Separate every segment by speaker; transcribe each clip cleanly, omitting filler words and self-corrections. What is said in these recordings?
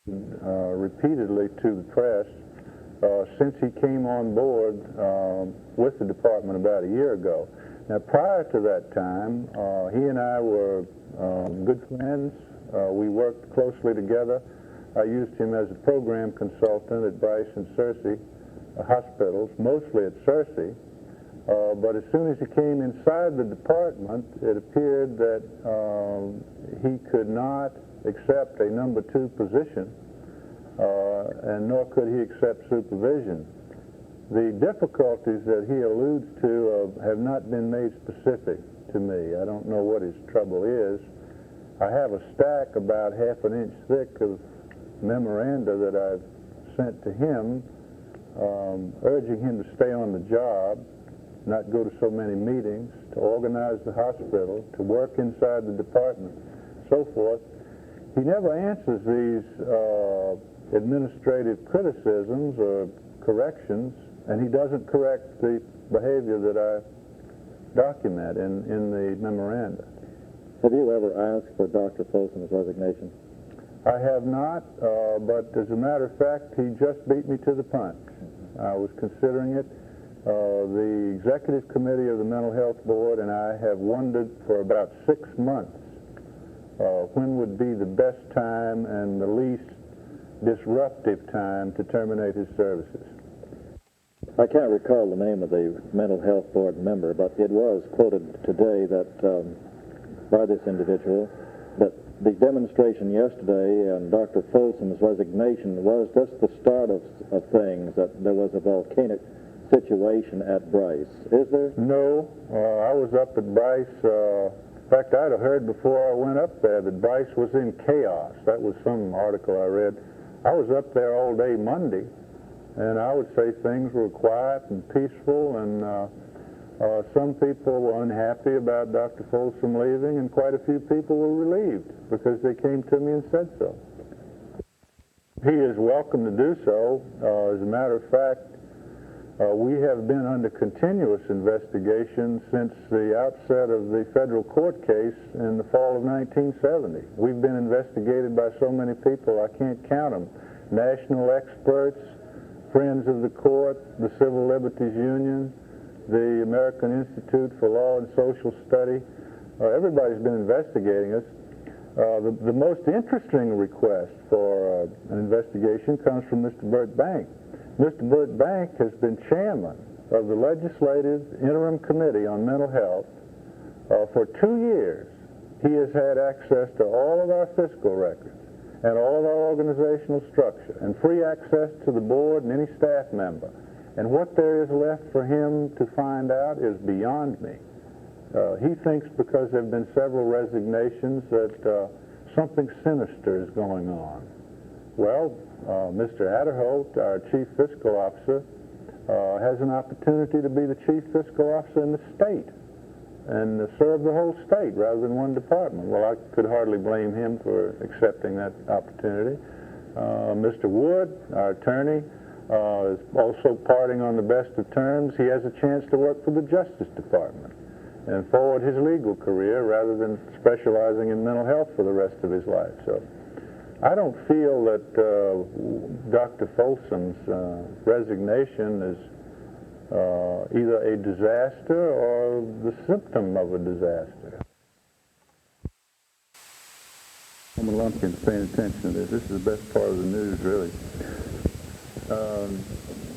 Speaker 1: repeatedly to the press since he came on board with the department about a year ago. Now, prior to that time, he and I were good friends. We worked closely together. I used him as a program consultant at Bryce and Searcy hospitals, mostly at Searcy. But as soon as he came inside the department, it appeared that he could not accept a number 2 position, and nor could he accept supervision. The difficulties that he alludes to have not been made specific to me. I don't know what his trouble is. I have a stack about ½ an inch thick of memoranda that I've sent to him, urging him to stay on the job, not go to so many meetings, to organize the hospital, to work inside the department, so forth. He never answers these administrative criticisms or corrections, and he doesn't correct the behavior that I document in the memoranda.
Speaker 2: Have you ever asked for Dr. Folsom's resignation?
Speaker 1: I have not, but as a matter of fact, he just beat me to the punch. I was considering it. The Executive Committee of the Mental Health Board and I have wondered for about 6 months when would be the best time and the least disruptive time to terminate his services.
Speaker 2: I can't recall the name of the Mental Health Board member, but it was quoted today that by this individual that the demonstration yesterday and Dr. Folsom's resignation was just the start of things, that there was a volcanic situation at Bryce. Is there?
Speaker 1: No. I was up at Bryce. In fact, I'd have heard before I went up there that Bryce was in chaos. That was some article I read. I was up there all day Monday, and I would say things were quiet and peaceful, and some people were unhappy about Dr. Folsom leaving, and quite a few people were relieved because they came to me and said so. He is welcome to do so. As a matter of fact, we have been under continuous investigation since the outset of the federal court case in the fall of 1970. We've been investigated by so many people, I can't count them. National experts, friends of the court, the Civil Liberties Union, the American Institute for Law and Social Study. Everybody's been investigating us. The most interesting request for an investigation comes from Mr. Burt Bank. Mr. Burt Bank has been chairman of the Legislative Interim Committee on Mental Health for 2 years. He has had access to all of our fiscal records and all of our organizational structure and free access to the board and any staff member. And what there is left for him to find out is beyond me. He thinks because there have been several resignations that something sinister is going on. Well, Mr. Adderholt, our Chief Fiscal Officer, has an opportunity to be the Chief Fiscal Officer in the state and serve the whole state rather than one department. Well, I could hardly blame him for accepting that opportunity. Mr. Wood, our attorney, is also parting on the best of terms. He has a chance to work for the Justice Department and forward his legal career rather than specializing in mental health for the rest of his life. So I don't feel that Dr. Folsom's resignation is either a disaster or the symptom of a disaster. Congressman Lumpkin's paying attention to this. This is the best part of the news, really.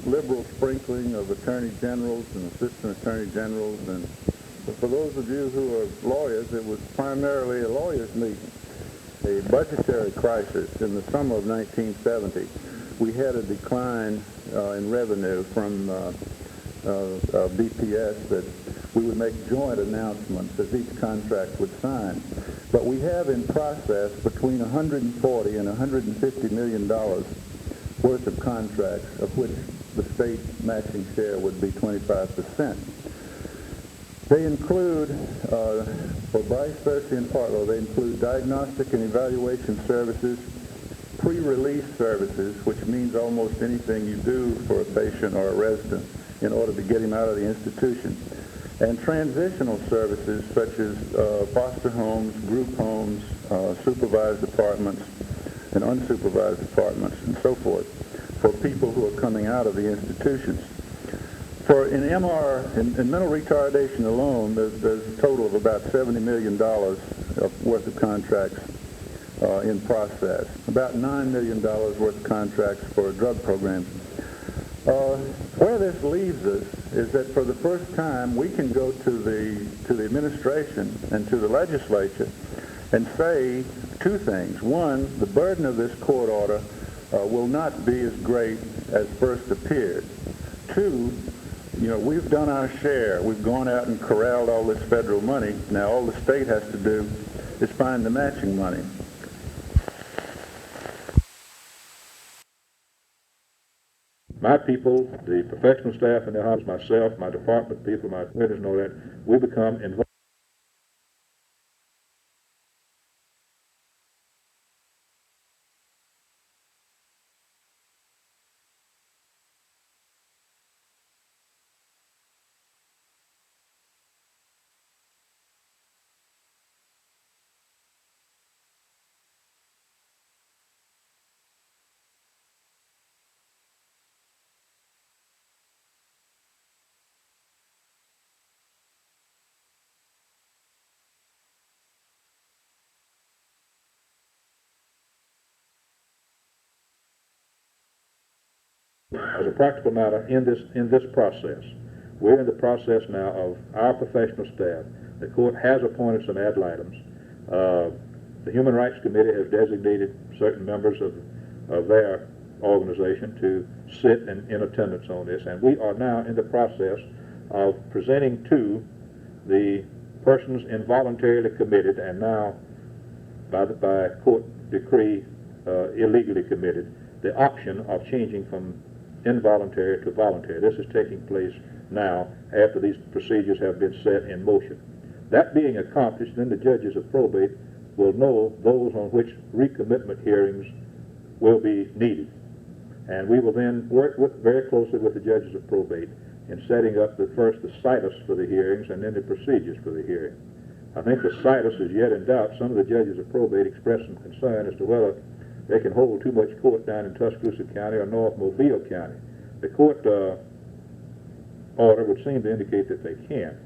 Speaker 1: Liberal sprinkling of attorney generals and assistant attorney generals, and for those of you who are lawyers, it was primarily a lawyers' meeting. A budgetary crisis in the summer of 1970. We had a decline in revenue from BPS that we would make joint announcements as each contract would sign. But we have in process between $140 and $150 million worth of contracts, of which the state matching share would be 25%. They include, for Bryce, Searcy, and Partlow, they include diagnostic and evaluation services, pre-release services, which means almost anything you do for a patient or a resident in order to get him out of the institution, and transitional services such as foster homes, group homes, supervised apartments, in unsupervised apartments and so forth for people who are coming out of the institutions. In mental retardation alone, there's a total of about $70 million worth of contracts in process, about $9 million worth of contracts for drug programs. Where this leaves us is that for the first time we can go to the administration and to the legislature and say two things. One, the burden of this court order will not be as great as first appeared. Two, we've done our share. We've gone out and corralled all this federal money. Now all the state has to do is find the matching money.
Speaker 3: My people, the professional staff in the house, myself, my department people, my witnesses and all that, we become involved. As a practical matter, in this process, we're in the process now of our professional staff. The court has appointed some ad litems. The Human Rights Committee has designated certain members of their organization to sit in attendance on this, and we are now in the process of presenting to the persons involuntarily committed and now by court decree illegally committed, the option of changing from involuntary to voluntary. This is taking place now after these procedures have been set in motion. That being accomplished, then the judges of probate will know those on which recommitment hearings will be needed. And we will then work very closely with the judges of probate in setting up the situs for the hearings and then the procedures for the hearing. I think the situs is yet in doubt. Some of the judges of probate expressed some concern as to whether they can hold too much court down in Tuscaloosa County or North Mobile County. The court order would seem to indicate that they can.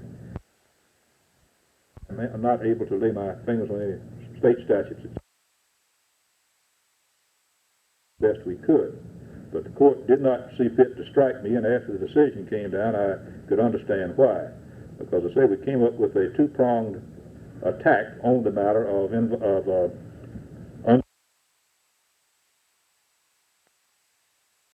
Speaker 3: I'm not able to lay my fingers on any state statutes. Best we could. But the court did not see fit to strike me, and after the decision came down, I could understand why. Because I say we came up with a two-pronged attack on the matter of